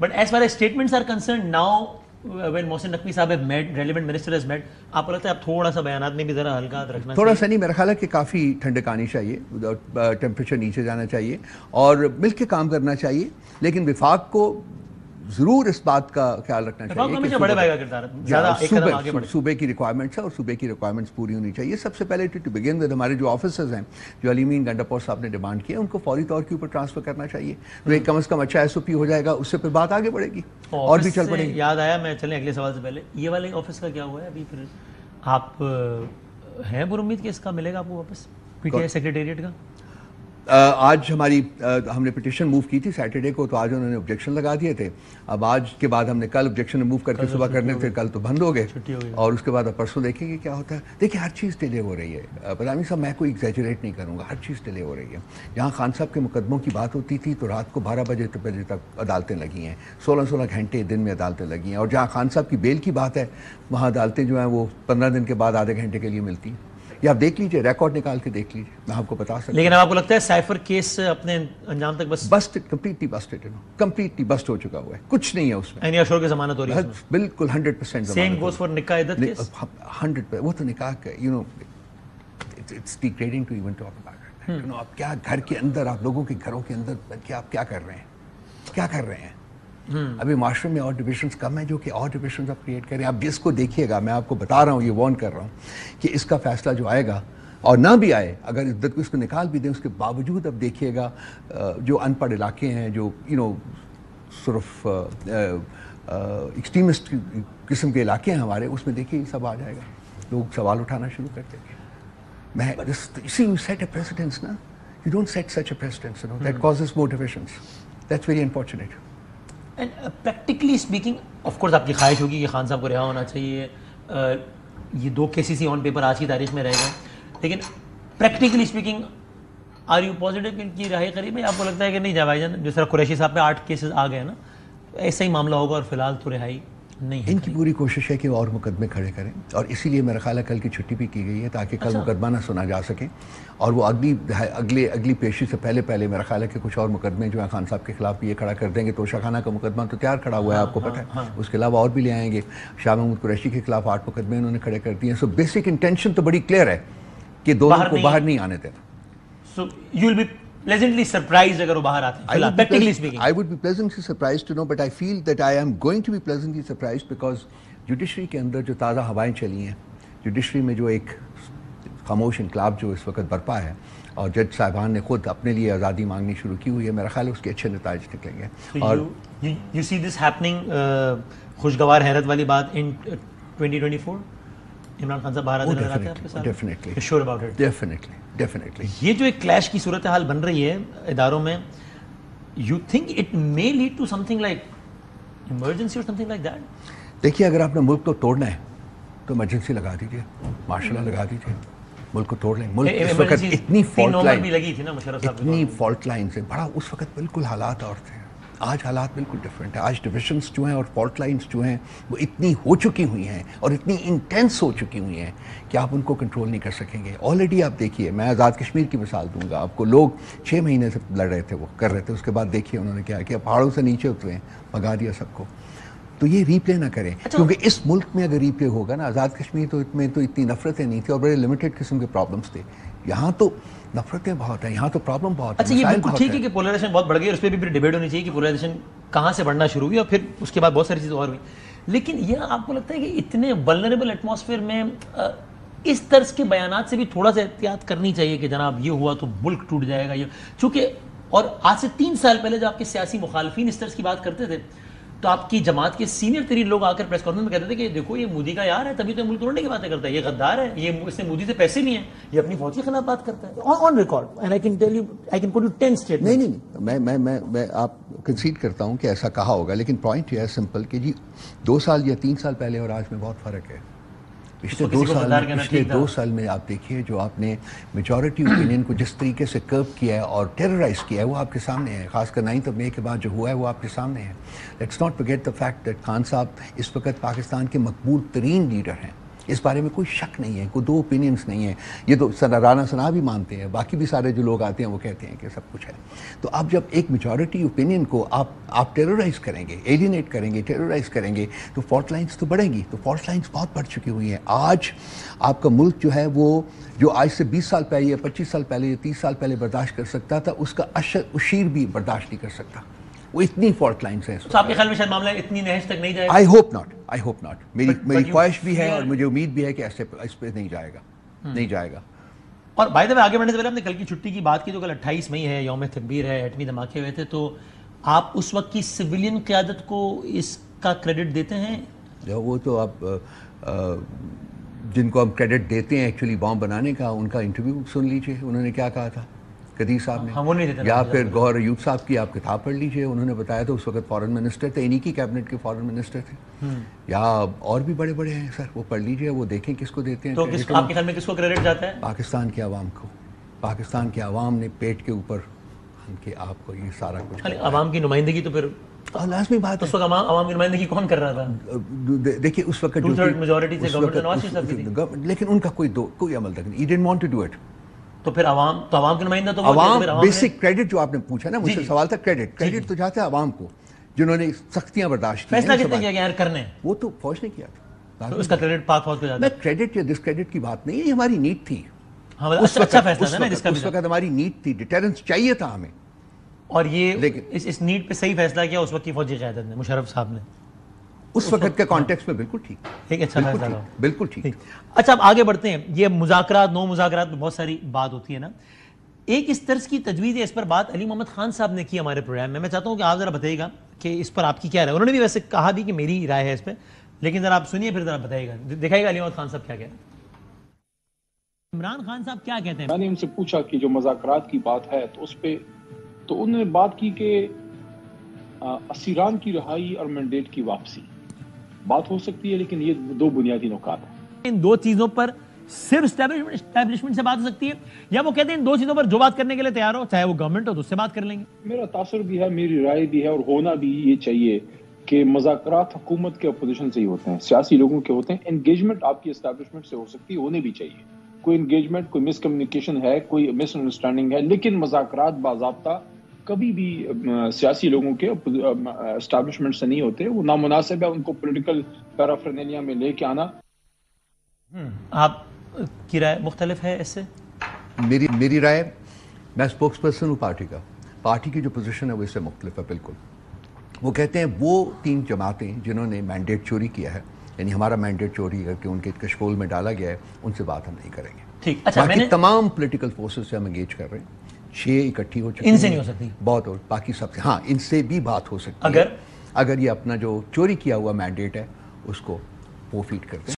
But as far as statements are concerned, now when Mohsin Naqvi साहब have met, relevant minister has met, आपको लगता है आप थोड़ा सा बयानात में भी ज़रा हल्का रखना थोड़ा सा नहीं, मेरा ख्याल है कि काफ़ी ठंडक आनी चाहिए, टेम्परेचर नीचे जाना चाहिए और मिल के काम करना चाहिए, लेकिन विफाक को ज़रूर इस बात का ख्याल रखना चाहिए कि सूबे की रिक्वायरमेंट्स है और सूबे की रिक्वायरमेंट्स पूरी होनी चाहिए. सबसे पहले टू बिगिन विद हमारे जो ऑफिसर्स हैं जो अलीमीन गंडापुर साहब ने डिमांड किया उनको फौरी तौर के ऊपर ट्रांसफ़र करना चाहिए. तो एक कम से कम अच्छा SOP हो जाएगा, उससे फिर बात आगे बढ़ेगी और भी चल पड़ेगी. याद आया, मैं चलें अगले सवाल से पहले, ये वाले ऑफिस का क्या हुआ है अभी? फिर आप हैं पुरुम्मीद कि इसका मिलेगा आपको वापस PTI सेक्रेटेरिएट का? आज हमने पिटिशन मूव की थी सैटरडे को, तो आज उन्होंने ऑब्जेक्शन लगा दिए थे. अब आज के बाद हमने कल ऑब्जेक्शन मूव करके सुबह करने थे, कल तो बंद हो गए और उसके बाद अब परसों देखेंगे क्या होता है. देखिए हर चीज़ डिले हो रही है पदामी साहब, मैं कोई एग्जैजरेट नहीं करूँगा, हर चीज़ डिले हो रही है. जहाँ खान साहब के मुकदमों की बात होती थी तो रात को 12 बजे तक अदालतें लगी हैं, 16 घंटे दिन में अदालतें लगी हैं. और जहाँ खान साहब की बेल की बात है वहाँ अदालतें जो हैं वो 15 दिन के बाद आधे घंटे के लिए मिलती हैं. ये आप देख लीजिए, रिकॉर्ड निकाल के देख लीजिए, मैं आपको बता सकता हूं. लेकिन अब आपको लगता है साइफर केस अपने अंजाम तक बस्टेड, कंप्लीटली बस्ट हो चुका हुआ है, कुछ नहीं है उसमें. यानी अशोर की ज़मानत हो रही है बिल्कुल 100%. सेम गोस फॉर निकाह इद्दत केस 100%. वो तो निकाह का it's degrading to even talk about it. आप क्या घर के अंदर, आप लोगों के घरों के अंदर क्या आप क्या कर रहे हैं. अभी माशरे में और डिविजन्स कम है जो कि और डिविजन्स आप क्रिएट करें. आप जिसको देखिएगा, मैं आपको बता रहा हूँ, ये वार्न कर रहा हूँ कि इसका फैसला जो आएगा और ना भी आए, अगर इद्दत को इसको निकाल भी दें, उसके बावजूद अब देखिएगा जो अनपढ़ इलाके हैं, जो एक्सट्रीमिस्ट किस्म के इलाके हैं हमारे, उसमें देखिए ये सब आ जाएगा, लोग सवाल उठाना शुरू कर देंगे. See, you set a precedence, na? You don't set such a precedence, that causes more divisions. That's very unfortunate. And practically speaking, of course आपकी ख्वाहिश होगी कि खान साहब को रिहा होना चाहिए. ये 2 केसेस ही ऑन पेपर आज की तारीख में रहेगा, लेकिन practically speaking are you positive कि इनकी रिहाई करीब है? आपको लगता है कि नहीं भाईजान, जिस तरह कुरैशी साहब पे 8 केसेस आ गए ना, ऐसा ही मामला होगा और फिलहाल तो रिहाई नहीं है? इनकी पूरी कोशिश है कि और मुकदमे खड़े करें और इसीलिए मेरा ख्याल है कल की छुट्टी भी की गई है ताकि कल मुकदमा ना सुना जा सके. और वो अगली पेशी से पहले मेरा ख्याल है कि कुछ और मुकदमे जो है खान साहब के खिलाफ ये खड़ा कर देंगे. तो शाखाना का मुकदमा तो तैयार खड़ा हुआ है, आपको पता है. उसके अलावा और भी ले आएंगे. शाह महमूद कुरैशी के खिलाफ 8 मुकदमे उन्होंने खड़े कर दिए. सो बेसिक इंटेंशन तो बड़ी क्लियर है कि दोनों को बाहर नहीं आने देना. So you will be pleasantly surprised अगर वो बाहर आते हैं, practically speaking. I would be pleasantly surprised to know, but I feel that I am going to be pleasantly surprised because judiciary के अंदर जो ताज़ा हवाएं चली हैं, judiciary में जो एक खामोश इनकलाब जो इस वक्त बरपा है और जज साहिबान ने खुद अपने लिए आज़ादी मांगनी शुरू की हुई है, मेरा ख्याल है उसके अच्छे नताइज निकलेंगे. और you see this happening, खुशगवार हैरत वाली बात in 2024? इमरान खान साहब बाहर आते नजर आते हैं आपके साथ? Definitely. You're sure about it? Definitely. ये जो एक क्लैश की सूरत हाल बन रही है इदारों में, you think it may lead to something like emergency or something like that? देखिए, अगर आपने मुल्क को तोड़ना है तो इमरजेंसी लगा दीजिए, मार्शल लॉ लगा दीजिए, मुल्क को तोड़ लें. मुल्क इस वक्त इतनी फॉल्ट लाइन से बड़ा, उस वक्त बिल्कुल हालात और थे. आज हालात बिल्कुल डिफरेंट है. आज डिविजन्स जो हैं और फॉल्ट लाइन्स जो हैं वो इतनी हो चुकी हुई हैं और इतनी इंटेंस हो चुकी हुई हैं कि आप उनको कंट्रोल नहीं कर सकेंगे. ऑलरेडी आप देखिए, मैं आज़ाद कश्मीर की मिसाल दूंगा आपको. लोग 6 महीने से लड़ रहे थे, वो कर रहे थे. उसके बाद देखिए उन्होंने क्या किया, पहाड़ों से नीचे उतरे, भगा दिया सबको. तो ये रीप्ले ना करें. क्योंकि इस मुल्क में अगर रीप्ले होगा ना, आज़ाद कश्मीर तो इसमें तो इतनी नफरतें नहीं थी और बड़े लिमिटेड किस्म के प्रॉब्लम्स थे. यहाँ तो नफरतें बहुत हैं, यहाँ तो प्रॉब्लम बहुत है. अच्छा, ये बिल्कुल ठीक है कि पोलराइजेशन बहुत बढ़ गई और उस पर भी फिर डिबेट होनी चाहिए कि पोलराइजेशन कहाँ से बढ़ना शुरू हुई और फिर उसके बाद बहुत सारी चीज़ें और हुई. लेकिन यह आपको लगता है कि इतने वल्नरेबल एटमॉस्फेयर में इस तर्ज के बयानात से भी थोड़ा सा एहतियात करनी चाहिए कि जनाब ये हुआ तो मुल्क टूट जाएगा ये, चूँकि और आज से 3 साल पहले जब आपके सियासी मुखालफिन इस तर्ज की बात करते थे तो आपकी जमात के सीनियर तरीन लोग आकर प्रेस कॉन्फ्रेंस में कहते थे कि देखो ये मोदी का यार है, तभी तो मुल्क तोड़ने की बातें करता है, ये गद्दार है, ये इसने मोदी से पैसे लिए हैं, ये अपनी फौज के खिलाफ बात करता है on record. And I can tell you, I can put you 10 statements. नहीं, मैं आप कंसीड करता हूँ कि ऐसा कहा होगा, लेकिन पॉइंट ये है सिंपल कि जी 2 साल या 3 साल पहले और आज में बहुत फ़र्क है. पिछले 2 साल में आप देखिए जो आपने मेजॉरिटी ओपिनियन को जिस तरीके से कर्व किया है और टेरराइज किया है वो आपके सामने है. खासकर 9 मई के बाद जो हुआ है वो आपके सामने है. Let's not forget the fact that Khan साहब इस वक्त पाकिस्तान के मकबूल तरीन लीडर हैं. اس بارے میں کوئی شک نہیں ہے, کوئی دو اوپینینس نہیں ہیں. یہ تو رانا ثنا بھی مانتے ہیں, باقی بھی سارے جو لوگ آتے ہیں وہ کہتے ہیں کہ سب کچھ ہے. تو اب جب ایک میجورٹی اوپینین کو آپ ٹیرورائز کریں گے, ایلینیٹ کریں گے, ٹیرورائز کریں گے, تو فالٹ لائنز تو بڑھیں گی. تو فالٹ لائنز بہت بڑھ چکی ہوئی ہیں. آج آپ کا ملک جو ہے وہ جو آج سے 20 سال پہلے یا 25 سال پہلے یا 30 سال پہلے برداشت کر سکتا تھا, اس کا اشیر بھی برداشت نہیں کر سکتا. وہ اتنی فالٹ لائنس ہیں. تو آپ کے خیال میں شاید معاملہ اتنی نہج تک نہیں جائے گا؟ I hope not. میری خواہش بھی ہے اور مجھے امید بھی ہے کہ ایسے اس پہ نہیں جائے گا. اور بائی دا وے آگے بڑھنے سے پہلے آپ نے کل کی چھٹی کی بات کی, تو کل 28 مئی ہے, یوم تکبیر ہے, ایٹمی دھماکے ہوئے تھے, تو آپ اس وقت کی سویلین قیادت کو اس کا کریڈٹ دیتے ہیں؟ وہ تو آپ جن کو ہم کریڈٹ دیتے ہیں ایکچولی بام بنانے کا, ان کا انٹرویو سن لیجئے, انہوں نے کیا کہا تھا قدیر صاحب نے, یا پھر گوہر ایوب صاحب کی آپ کتاب پڑھ لیجئے, انہوں نے بتایا تھا اس وقت فارن منسٹر تھے, انہی کی کیبنٹ کے فارن منسٹر تھے, یا اور بھی بڑے بڑے ہیں سر, وہ پڑھ لیجئے, وہ دیکھیں کس کو دیتے ہیں. تو آپ کے خیال میں کس کو کریڈٹ جاتا ہے؟ پاکستان کی عوام کو. پاکستان کی عوام نے پیٹ کے اوپر ہم کے آپ کو یہ سارا کچھ. عوام کی نمائندگی تو پھر لازمی بات ہے. اس وقت عوام کی نمائندگی کون کر رہا تھا؟ دیکھیے اس وقت میجورٹی سے گورنمنٹ نواز شریف صاحب کی تھی, لیکن ان کا کوئی عمل تک نہیں. He didn't want to do it. تو پھر عوام کے نمائندہ تو عوام بیسک کریڈٹ جو آپ نے پوچھا نا مجھ سے سوال تھا, کریڈٹ تو جاتا ہے عوام کو جنہوں نے سختیاں برداشت کی. فیصلہ کتنے کیا کہ یار کرنے, وہ تو فوج نے کیا تھا, تو اس کا کریڈٹ پاک فوج کو جاتا ہے. میں کریڈٹ یا ڈسکریڈٹ کی بات نہیں ہے, یہ ہماری نیڈ تھی. اچھا فیصلہ تھا نا جس کا اس وقت ہماری نیڈ تھی, ڈیٹرنس چاہیے تھا ہمیں. اور یہ اس نیڈ پہ صحیح فیصلہ کیا اس وقت کی فوجی قیادت نے, مشرف صاحب نے, اس وقت کے کانٹیکسٹ میں بالکل ٹھیک, ایک اچھا فیصلہ تھا, بالکل ٹھیک. اچھا اب آگے بڑھتے ہیں. یہ مذاکرات نو مذاکرات میں بہت ساری بات ہوتی ہے نا, ایک اس طرز کی تجویز ہے, اس پر بات علی محمد خان صاحب نے کی ہمارے پروگرام میں. میں چاہتا ہوں کہ آپ ذرا بتائیے گا کہ اس پر آپ کی کیا رائے. انہوں نے بھی ویسے کہا بھی کہ میری رائے ہے اس پہ, لیکن ذرا آپ سنیے پھر ذرا بتائیے گا, دکھائیے گا علی محمد خان صاحب کیا کہتے ہیں. عمران خان صاحب کیا کہتے ہیں؟ میں نے ان سے پوچھا کہ جو مذاکرات کی بات ہے تو اس پہ تو انہوں نے بات کی کہ اسیران کی رہائی اور مینڈیٹ کی واپسی بات ہو سکتی ہے, لیکن یہ دو بنیادی نکات ہیں. ان دو چیزوں پر صرف اسٹیبلشمنٹ سے بات ہو سکتی ہے, یا وہ کہتے ہیں ان دو چیزوں پر جو بات کرنے کے لیے تیار ہو, چاہے وہ گورنمنٹ ہو تو اس سے بات کر لیں گے. میرا تاثر بھی ہے, میری رائے بھی ہے, اور ہونا بھی یہ چاہیے کہ مذاکرات حکومت کے اپوزیشن سے ہی ہوتے ہیں, سیاسی لوگوں کے ہوتے ہیں. انگیجمنٹ آپ کی اسٹیبلشمنٹ سے ہو سکتی ہے, ہونے بھی چاہیے. کوئی انگیجمنٹ, کوئی مس کمیونیکیشن ہے, کوئی مس انڈرسٹینڈنگ ہے, لیکن مذاکرات باضابطہ کبھی بھی سیاسی لوگوں کے اسٹیبلشمنٹ سے نہیں ہوتے. وہ نامناسب ہے ان کو پولیٹیکل پیرافرنیلیا میں لے کے آنا. آپ کی رائے مختلف ہے اس سے؟ میری رائے, میں اسپوکس پرسن ہوں پارٹی کا, پارٹی کی جو پوزیشن ہے وہ اس سے مختلف ہے بالکل. وہ کہتے ہیں وہ 3 جماعتیں جنہوں نے مینڈیٹ چوری کیا ہے, یعنی ہمارا مینڈیٹ چوری کر کے ان کے کشکول میں ڈالا گیا ہے, ان سے بات ہم نہیں کریں گے. ٹھیک, اچھا باقی تمام پولیٹیکل فورسز سے ہم انگیج کر رہے ہیں, 6 اکٹھی ہو چکی, ان سے نہیں ہو سکتی بہت, اور باقی سب سے, ہاں ان سے بھی بات ہو سکتی ہے اگر یہ اپنا جو چوری کیا ہوا مینڈیٹ ہے اس کو وہ فیڈ کرتے ہیں.